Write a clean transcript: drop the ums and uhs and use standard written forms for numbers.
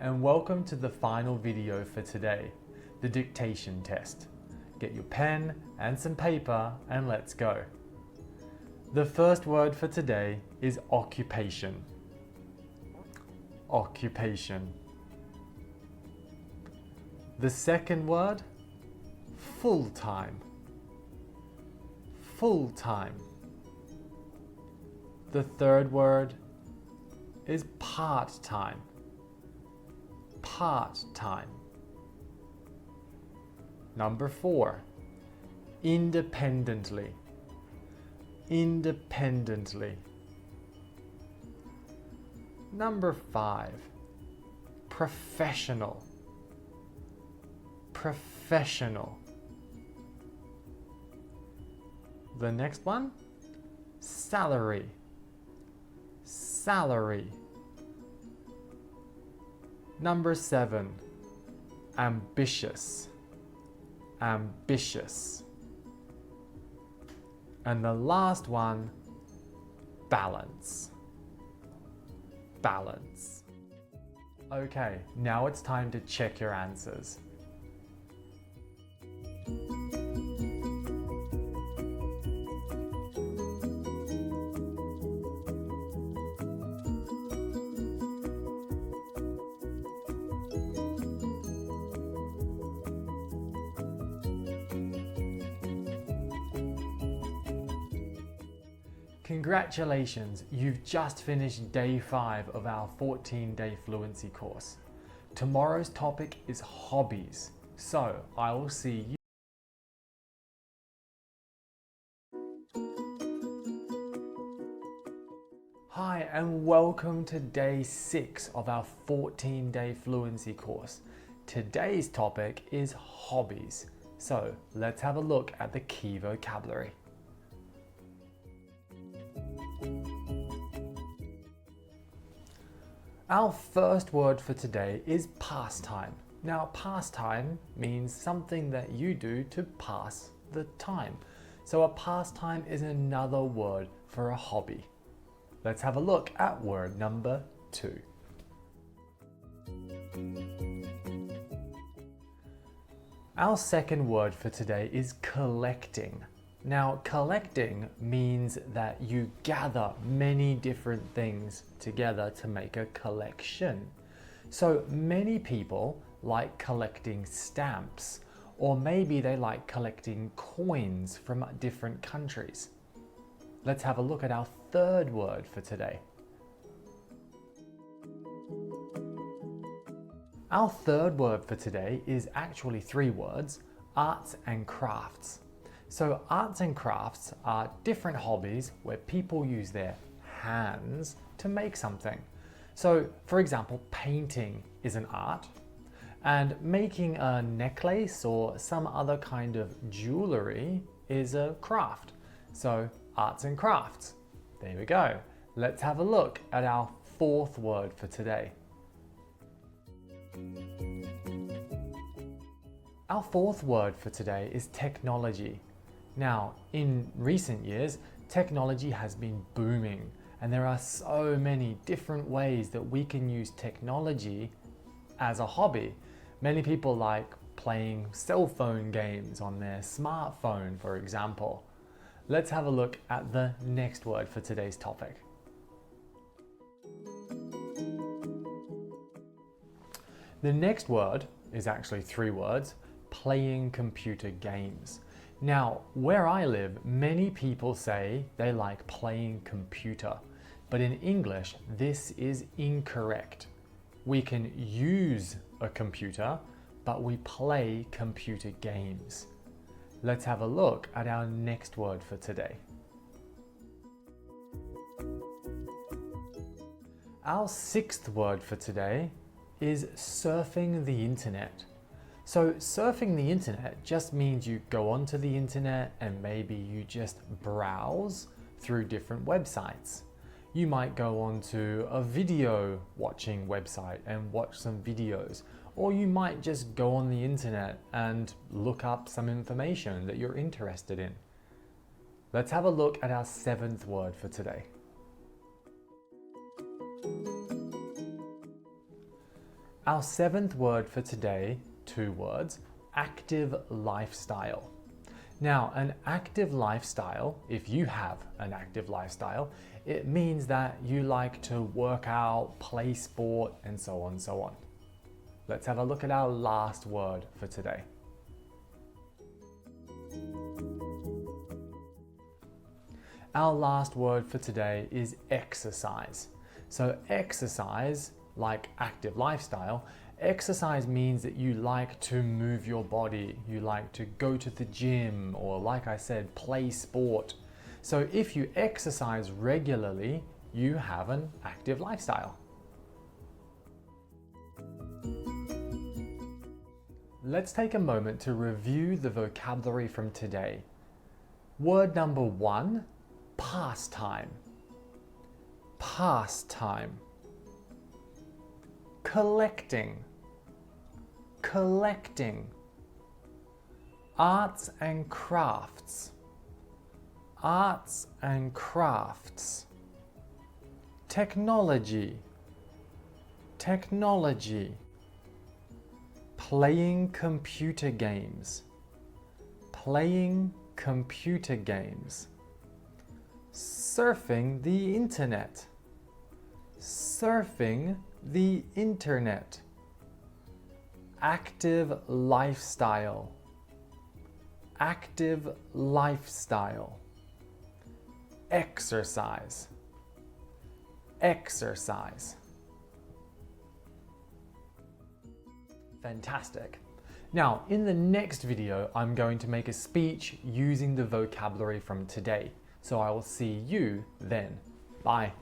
and welcome to the final video for today, the dictation test. Get your pen and some paper and let's go. The first word for today is occupation. Occupation. The second word, full-time. Full-time. The third word is part-time. Part-time. Number 4, independently. Independently. Number 5, professional. Professional. The next one, salary. Salary. Number 7, ambitious. Ambitious. And the last one, balance. Balance. Okay, now it's time to check your answers. Congratulations, you've just finished day 5 of our 14-day fluency course. Tomorrow's topic is hobbies, so I will see you. Hi and welcome to day 6 of our 14-day fluency course. Today's topic is hobbies, so let's have a look at the key vocabulary. Our first word for today is pastime. Now, pastime means something that you do to pass the time. So a pastime is another word for a hobby. Let's have a look at word number 2. Our second word for today is collecting. Now, collecting means that you gather many different things together to make a collection. So many people like collecting stamps, or maybe they like collecting coins from different countries. Let's have a look at our third word for today. Our third word for today is actually 3 words, arts and crafts. So arts and crafts are different hobbies where people use their hands to make something. So for example, painting is an art, and making a necklace or some other kind of jewelry is a craft. So arts and crafts. There we go. Let's have a look at our fourth word for today. Our fourth word for today is technology. Now, in recent years, technology has been booming, and there are so many different ways that we can use technology as a hobby. Many people like playing cell phone games on their smartphone, for example. Let's have a look at the next word for today's topic. The next word is actually 3 words, playing computer games. Now, where I live, many people say they like playing computer, but in English, this is incorrect. We can use a computer, but we play computer games. Let's have a look at our next word for today. Our 6th word for today is surfing the internet. So surfing the internet just means you go onto the internet and maybe you just browse through different websites. You might go onto a video watching website and watch some videos, or you might just go on the internet and look up some information that you're interested in. Let's have a look at our 7th word for today. Our seventh word for today, 2 words, active lifestyle. Now, an active lifestyle, if you have an active lifestyle, it means that you like to work out, play sport, and so on and so on. Let's have a look at our last word for today. Our last word for today is exercise. So exercise, like active lifestyle, exercise means that you like to move your body, you like to go to the gym, or like I said, play sport. So if you exercise regularly, you have an active lifestyle. Let's take a moment to review the vocabulary from today. Word number 1, pastime. Pastime. Collecting. Collecting. Arts and crafts. Arts and crafts. Technology. Technology. Playing computer games. Playing computer games. Surfing the internet. Surfing the internet. Active lifestyle. Active lifestyle. Exercise. Exercise. Fantastic. Now, in the next video, I'm going to make a speech using the vocabulary from today. So I will see you then. Bye.